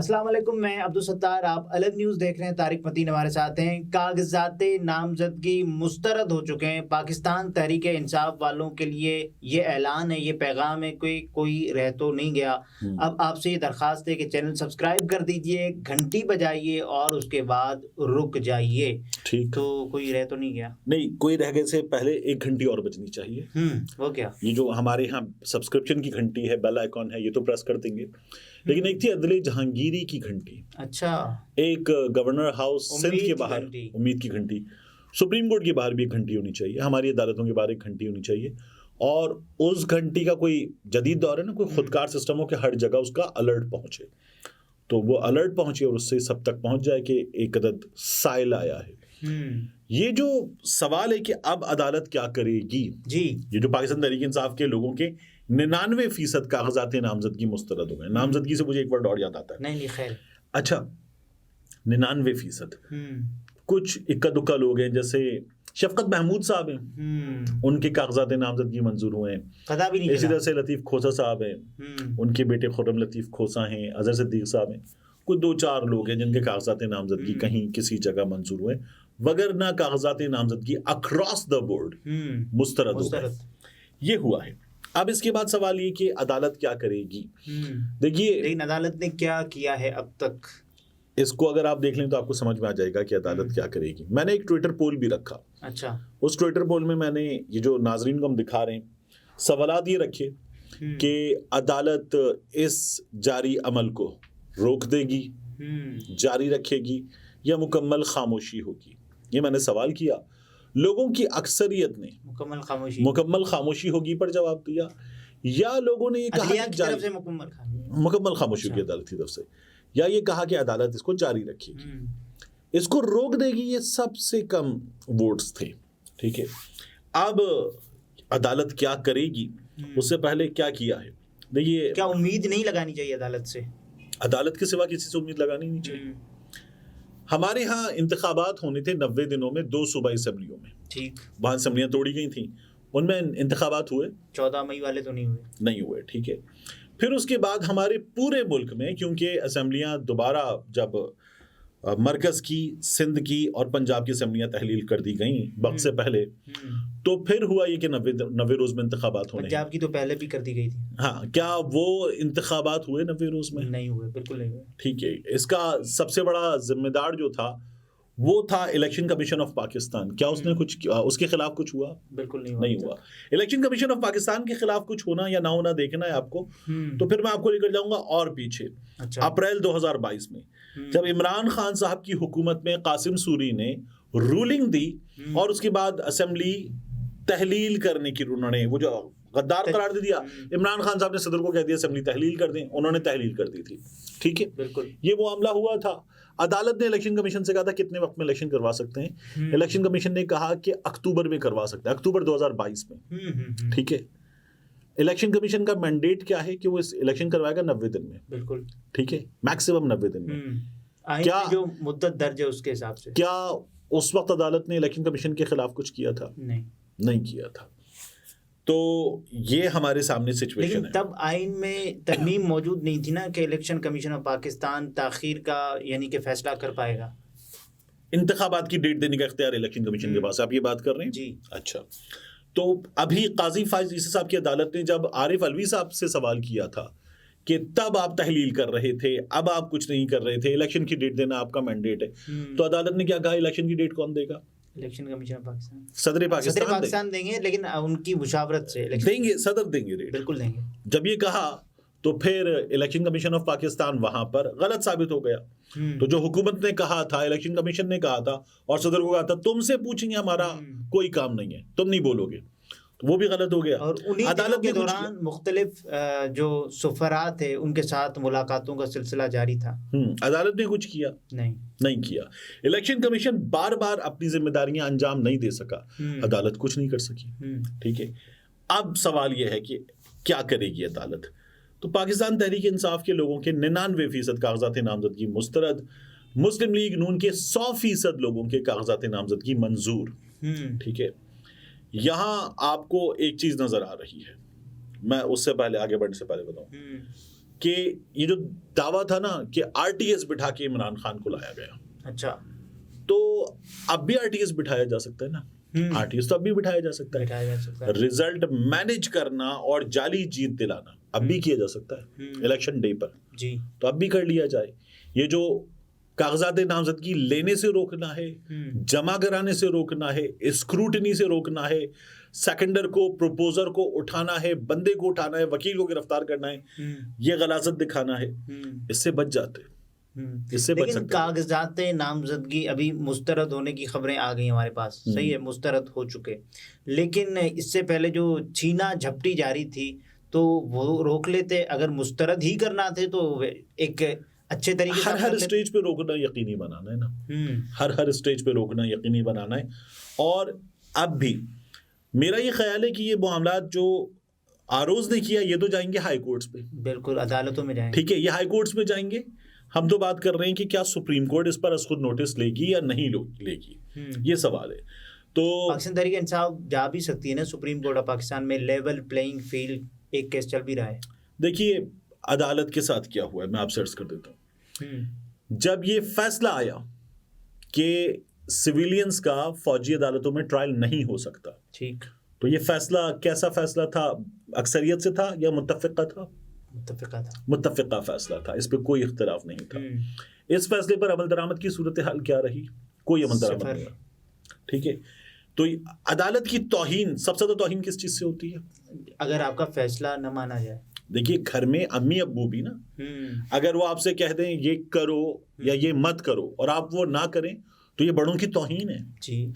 अस्सलाम वालेकुम, मैं अब्दुल सत्तार। आप अलग न्यूज़ देख रहे हैं। तारिक मतीन हमारे साथ हैं। कागजाते नामजदगी मुस्तरद हो चुके हैं। पाकिस्तान तहरीक इंसाफ वालों के लिए ये ऐलान है, ये पैगाम है, कोई रह तो नहीं गया। अब आपसे ये दरख्वास्त है कि चैनल सब्सक्राइब कर दीजिए, घंटी बजाइए और उसके बाद रुक जाइए। ठीक, तो कोई रह तो नहीं गया? नहीं, कोई रह गए से पहले एक घंटी और बजनी चाहिए। वो क्या? ये जो हमारे यहाँ सब्सक्रिप्शन की घंटी है, बेल आइकॉन है, ये तो प्रेस कर देंगे। लेकिन एक थी अदले जहांगीरी की घंटी, अच्छा, एक गवर्नर हाउस सिंध उम्मीद के की बाहर घंटी। उम्मीद की घंटी, सुप्रीम कोर्ट के बाहर भी एक घंटी होनी चाहिए, हमारी अदालतों के बाहर एक घंटी होनी चाहिए। और उस घंटी का कोई जदीद दौर है ना, कोई खुदकार सिस्टम हो कि हर जगह उसका अलर्ट पहुंचे, तो वो अलर्ट पहुंचे और उससे सब तक पहुंच जाए कि एक अदद साइल आया है। ये जो सवाल है कि अब अदालत क्या करेगी जी, ये जो पाकिस्तान तहरीक इंसाफ के लोगों के 99% कागजात नामजदगी मुस्तरद हो गए। नामजदगी से मुझे एक वर्ड और याद आता है। नहीं खैर, अच्छा, 99%। कुछ इक्का दुक्का लोग हैं, जैसे शफकत महमूद साहब हैं, उनके कागजात नामजदगी मंजूर हुए हैं। पता भी नहीं इसी चला। तरह से लतीफ़ खोसा साहब हैं, उनके बेटे खुर्रम लतीफ़ खोसा हैं, अजहर सिद्दीक साहब हैं। कोई 2-4 लोग हैं जिनके कागजात नामजदगी कहीं किसी जगह मंजूर हुए, वगरना कागजात नामजदगी अक्रॉस द बोर्ड मुस्तरद हो गए। ये हुआ है। अब इसके बाद सवाल ये कि अदालत क्या करेगी। देखिए, लेकिन अदालत ने क्या किया है अब तक? इसको अगर आप देख लें तो आपको समझ में आ जाएगा कि अदालत क्या करेगी। मैंने एक ट्विटर पोल भी रखा। अच्छा, उस ट्विटर पोल में मैंने ये जो नाजरीन को हम दिखा रहे हैं, सवालात ये रखे कि अदालत इस जारी अमल को रोक देगी, जारी रखेगी या मुकम्मल खामोशी होगी। ये मैंने सवाल किया। लोगों की अक्सरियत ने मुकम्मल खामोशी होगी पर जवाब दिया, या लोगों ने ये कहा कि मुकम्मल खामोशी होगी अदालत की तरफ से, या ये कहा कि अदालत इसको जारी रखेगी, इसको रोक देगी। ये सबसे कम वोट्स थे। ठीक है, अब अदालत क्या करेगी उससे पहले क्या किया है। देखिए, क्या उम्मीद नहीं लगानी चाहिए अदालत से? अदालत के सिवा किसी से उम्मीद लगानी नहीं चाहिए। हमारे यहाँ इंतखाबात होने थे 90 दिनों में 2 सूबाई असेंबलियों में। ठीक, वहाँ असेंबलियाँ तोड़ी गई थी, उनमें इंतखाबात हुए। 14 मई वाले तो नहीं हुए। ठीक है, फिर उसके बाद हमारे पूरे मुल्क में, क्योंकि असेंबलियाँ दोबारा जब मरकज़ की, सिंध की और पंजाब की असेंबलियाँ तहलील कर दी गई वक्त से पहले, तो फिर हुआ ये कि 90 रोज़ में इंतखाबात होने। पंजाब की तो पहले भी कर दी गई थी। हाँ, क्या वो इंतखाबात हुए 90 रोज़ में? नहीं हुए, बिल्कुल नहीं हुए। ठीक है, इसका सबसे बड़ा जिम्मेदार जो था वो था इलेक्शन कमीशन ऑफ पाकिस्तान। क्या उसने कुछ किया? उसके खिलाफ कुछ हुआ? बिल्कुल नहीं हुआ। इलेक्शन कमीशन ऑफ पाकिस्तान के खिलाफ कुछ होना या ना होना देखना है आपको। तो फिर मैं आपको लेकर जाऊंगा और पीछे। अच्छा। अप्रैल 2022 में जब इमरान खान साहब की हुकूमत में कासिम सूरी ने रूलिंग दी और उसके बाद असेंबली तहलील करने की, उन्होंने वो जो गद्दार करार दे दिया, इमरान खान साहब ने सदर को कह दिया असेंबली तहलील कर दें, उन्होंने तहलील कर दी थी। ठीक है, बिल्कुल, ये वो मामला हुआ था। अदालत ने इलेक्शन कमीशन से कहा था कितने वक्त में इलेक्शन करवा सकते हैं। इलेक्शन कमीशन ने कहा कि अक्टूबर में करवा सकते हैं, अक्टूबर 2022 में। ठीक है, इलेक्शन कमीशन का मैंडेट क्या है कि वो इस इलेक्शन करवाएगा 90 दिन में। बिल्कुल, ठीक है, मैक्सिमम 90 दिन में। क्या जो मुद्दत दर्ज है उसके हिसाब से, क्या उस वक्त अदालत ने इलेक्शन कमीशन के खिलाफ कुछ किया था? नहीं किया था। तो ये हमारे सामने सिचुएशन है। लेकिन तब आइन में तरमीम मौजूद नहीं थी ना कि इलेक्शन कमीशन ऑफ पाकिस्तान ताखीर का यानी कि फैसला कर पाएगा। इंतखाबात की डेट देने का इख्तियार इलेक्शन कमीशन के पास, आप ये बात कर रहे हैं जी। अच्छा, तो अभी काजी फाइज ईसा साहब की अदालत ने जब आरिफ अलवी साहब से सवाल किया था कि तब आप तहलील कर रहे थे, अब आप कुछ नहीं कर रहे थे, इलेक्शन की डेट देना आपका मैंडेट है, तो अदालत ने क्या कहा, इलेक्शन की डेट कौन देगा? इलेक्शन कमीशन ऑफ पाकिस्तान, सदर पाकिस्तान देंगे, लेकिन उनकी मुशावरत से देंगे, सदर देंगे डेट, बिल्कुल देंगे। जब ये कहा तो फिर इलेक्शन कमीशन ऑफ पाकिस्तान वहां पर गलत साबित हो गया। तो जो हुकूमत ने कहा था, इलेक्शन कमीशन ने कहा था और सदर को कहा था तुमसे पूछेंगे, हमारा कोई काम नहीं है, तुम नहीं बोलोगे, तो वो भी गलत हो गया। और उन्हीं अदालत के दौरान मुख्तलिफ जो सुफरा थे उनके साथ मुलाकातों का सिलसिला जारी था। अदालत ने कुछ किया नहीं किया। इलेक्शन कमीशन बार बार अपनी जिम्मेदारियां अंजाम नहीं दे सका, अदालत कुछ नहीं कर सकी। ठीक है, अब सवाल यह है कि क्या करेगी अदालत। तो पाकिस्तान तहरीक इंसाफ के लोगों के 99% कागजात नामजदगी मुस्तरद, मुस्लिम लीग नून के 100% लोगों के कागजात नामजदगी मंजूर। ठीक है, यहाँ आपको एक चीज नजर आ रही है, मैं उससे पहले आगे बढ़ने से पहले बताऊं, कि ये जो दावा था ना कि आरटीएस बिठा के इमरान खान को लाया गया, अच्छा, तो अब भी आरटीएस बिठाया जा सकता है ना, आरटीएस तो अब भी बिठाया जा सकता है। रिजल्ट मैनेज करना और जाली जीत दिलाना अब भी किया जा सकता है इलेक्शन डे पर जी, तो अब भी कर लिया जाए। ये जो कागजात नामजदगी लेने से रोकना है, जमा कराने से रोकना है, स्क्रूटनी से रोकना है, सेकेंडर को, प्रोपोजर को उठाना है, बंदे को उठाना है, वकील को गिरफ्तार करना है, ये गलाजत दिखाना है, इससे बच जाते, इससे बच सकते। लेकिन कागजात नामजदगी अभी मुस्तरद होने की खबरें आ गई हमारे पास, सही है, मुस्तरद हो चुके, लेकिन इससे पहले जो छीना झपटी जारी थी तो वो रोक लेते। अगर मुस्तरद ही करना थे तो एक अच्छे तरीके से हर स्टेज पे रोकना यकीनी बनाना है ना, हर स्टेज पे रोकना यकीनी बनाना है। और अब भी मेरा ये ख्याल है कि ये मामलात जो आरोज ने किया ये तो जाएंगे हाई कोर्ट्स पे, बिल्कुल अदालतों में जाएंगे, ठीक है, ये हाई कोर्ट्स में जाएंगे। हम तो बात कर रहे हैं कि क्या सुप्रीम कोर्ट इस पर खुद नोटिस लेगी या नहीं लेगी, ये सवाल है। तो पाकिस्तान तहरीक इंसाफ जा भी सकती है ना सुप्रीम कोर्ट ऑफ पाकिस्तान में, लेवल प्लेइंग फील्ड एक केस चल भी रहा है। देखिए अदालत के साथ क्या हुआ है, मैं आपसे अर्ज कर देता हूँ। जब ये फैसला आया कि सिविलियंस का फौजी अदालतों में ट्रायल नहीं हो सकता, ठीक, तो ये फैसला कैसा फैसला था, अक्सरियत से था या मुत्तफिका था? मुत्तफिका फैसला था, इस पे कोई इख्तिलाफ नहीं था। इस फैसले पर अमल दरामद की सूरत हाल क्या रही? कोई अमल दरामद नहीं, ठीक है। तो अदालत की तौहीन, सबसे ज्यादा तौहीन किस चीज से होती है? अगर आपका फैसला न माना जाए। देखिए घर में अम्मी अब्बू भी ना, अगर वो आपसे कह दें ये करो या ये मत करो और आप वो ना करें तो ये बड़ों की तौहीन है जी।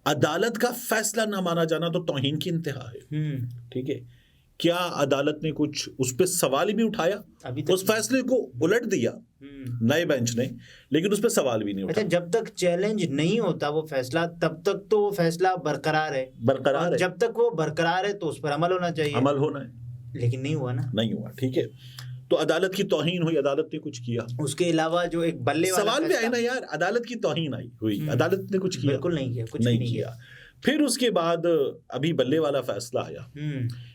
अदालत का फैसला ना माना जाना तो तौहीन की इंतहा है, ठीक है। क्या अदालत ने कुछ उस पर सवाल भी उठाया? उस फैसले को उलट दिया नए बेंच ने, लेकिन उस पर सवाल भी नहीं उठाया। अच्छा, जब तक चैलेंज नहीं होता वो फैसला तब तक तो वो फैसला बरकरार है, जब तक वो बरकरार है तो उस पर अमल होना चाहिए, अमल होना है, लेकिन नहीं हुआ ना, नहीं हुआ, ठीक है। तो अदालत की तौहीन हुई, अदालत ने कुछ किया। उसके अलावा जो एक बल्ले वाला सवाल भी आए ना यार, अदालत की तौहीन हुई, अदालत ने कुछ किया? बिल्कुल नहीं किया, कुछ नहीं किया। फिर उसके बाद अभी बल्ले वाला फैसला आया,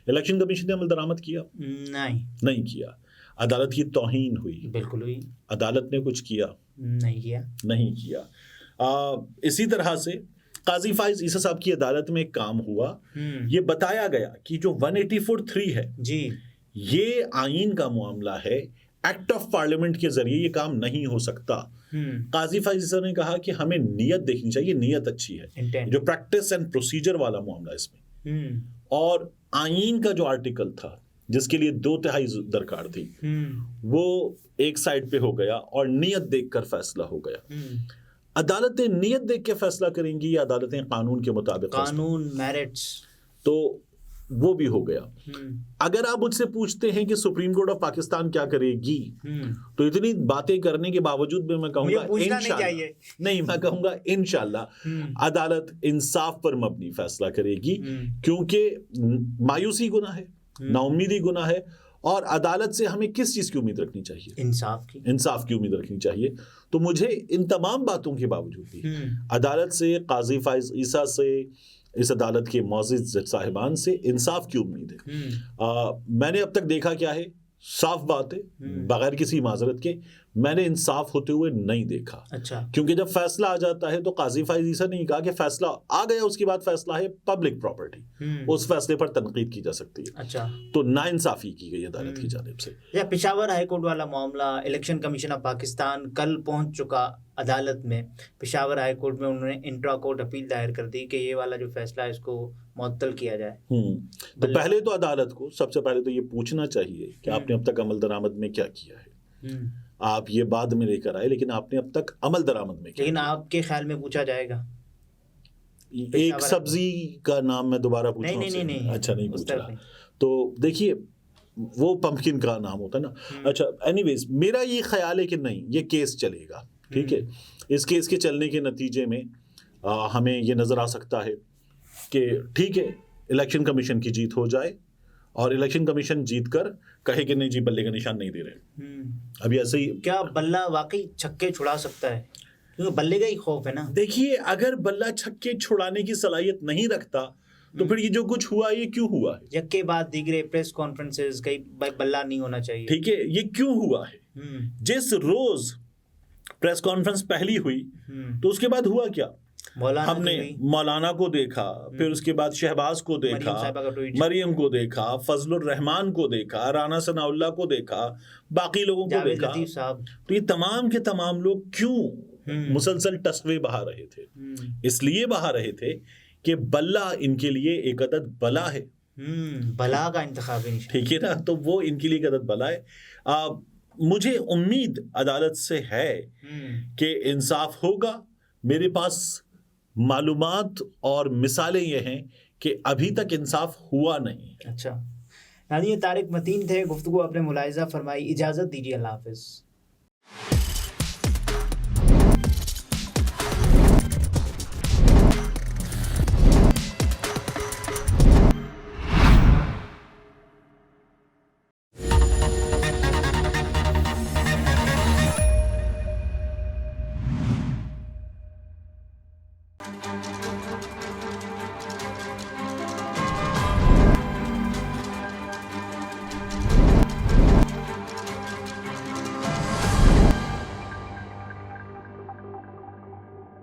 इलेक्शन कमीशन ने अमल दरामद किया? नहीं किया। अदालत की तौहीन हुई? बिल्कुल हुई। अदालत ने कुछ किया? नहीं किया। इसी तरह से काजी फाइज ईसा साहब की अदालत में एक काम हुआ, ये बताया गया कि जो 184(3) है जी, ये आईन का मामला है, एक्ट ऑफ पार्लियामेंट के जरिए ये काम नहीं हो सकता। काजी फाइज ईसा ने कहा कि हमें नियत देखनी चाहिए, नियत अच्छी है, जो प्रैक्टिस एंड प्रोसीजर वाला मामला इसमें, और आईन का जो आर्टिकल था जिसके लिए 2/3 दरकार थी वो एक साइड पे हो गया और नियत देखकर फैसला हो गया। अदालतें नियत देख के फैसला करेंगी या अदालतें कानून के मुताबिक? कानून, मेरिट्स, तो वो भी हो गया। अगर आप मुझसे पूछते हैं कि सुप्रीम कोर्ट ऑफ पाकिस्तान क्या करेगी, तो इतनी बातें करने के बावजूद भी मैं कहूंगा इंशाअल्लाह, नहीं मैं कहूंगा इंशाअल्लाह अदालत इंसाफ पर मबनी फैसला करेगी, क्योंकि मायूसी गुनाह है, नाउम्मीदी गुनाह है, और अदालत से हमें किस चीज की उम्मीद रखनी चाहिए? इंसाफ की उम्मीद रखनी चाहिए। तो मुझे इन तमाम बातों के बावजूद भी अदालत से, काजी फाइज ईसा से, इस अदालत के मौजिज़ साहिबान से इंसाफ की उम्मीद है। मैंने अब तक देखा क्या है, साफ बात है, बगैर किसी माजरत के, मैंने इंसाफ होते हुए नहीं देखा। अच्छा, क्योंकि जब फैसला आ जाता है तो काजी फाइज ईसा ने कहा कि फैसला आ गया, उसके बाद फैसला है पब्लिक प्रॉपर्टी, उस फैसले पर तनकीद की जा सकती है। अच्छा, तो नाइंसाफी की गई अदालत की जानिब से। या पेशावर हाईकोर्ट वाला मामला, इलेक्शन कमीशन ऑफ पाकिस्तान कल पहुंच चुका अदालत में, पेशावर हाईकोर्ट में उन्होंने इंट्रा कोर्ट अपील दायर कर दी कि ये वाला जो फैसला है इसको मुअत्तल किया जाए। तो पहले तो अदालत को सबसे पहले तो ये पूछना चाहिए कि आपने अब तक अमल दरामद में क्या किया है। आप ये बाद में लेकर आए, लेकिन आपने अब तक अमल दरामद में क्या? लेकिन आपके ख्याल में पूछा जाएगा? एक सब्जी का नाम मैं दोबारा पूछ रहा हूं। नहीं, अच्छा नहीं पूछ रहा। तो देखिए वो पंपकिन का नाम होता है ना। अच्छा, एनीवेज मेरा ये ख्याल है कि नहीं, ये केस चलेगा, ठीक है। इस केस के चलने के नतीजे में हमें ये नजर आ सकता है कि ठीक है, इलेक्शन कमीशन की जीत हो जाए और इलेक्शन कमीशन जीत कर कहे कि नहीं जी बल्ले का निशान नहीं दे रहे। अभी ऐसे ही क्या बल्ला वाकई छक्के छुड़ा सकता है? क्योंकि बल्ले का ही खौफ है ना। देखिए अगर बल्ला छक्के छुड़ाने की सलाहियत नहीं रखता तो फिर ये जो कुछ हुआ ये क्यों हुआ है? यक्के बाद दीगरे प्रेस कॉन्फ्रेंसेस कई बल्ला नहीं होना चाहिए। ठीक है, ये क्यों हुआ है? जिस रोज प्रेस कॉन्फ्रेंस पहली हुई तो उसके बाद हुआ क्या? हमने मौलाना को देखा, फिर उसके बाद शहबाज को देखा, मरियम को देखा, फजलुर रहमान को देखा, राना सनाउल्लाह को देखा, बाकी लोगों को देखा। तो ये तमाम के तमाम लोग क्यों मुसलसल टसवे बहा रहे थे? इसलिए बहा रहे थे कि बल्ला इनके लिए एक अदद बला है, बला का इंतखाबी निशान, ठीक है ना? तो वो इनके लिए एक अदद बला है। मुझे उम्मीद अदालत से है कि इंसाफ होगा। मेरे पास मालूमात और मिसालें ये हैं कि अभी तक इंसाफ हुआ नहीं। अच्छा, नाज़रीन, ये तारिक मतीन थे, गुफ्तगू अपने मुलाहिज़ा फरमाई। इजाज़त दीजिए, अल्लाह हाफ़िज़।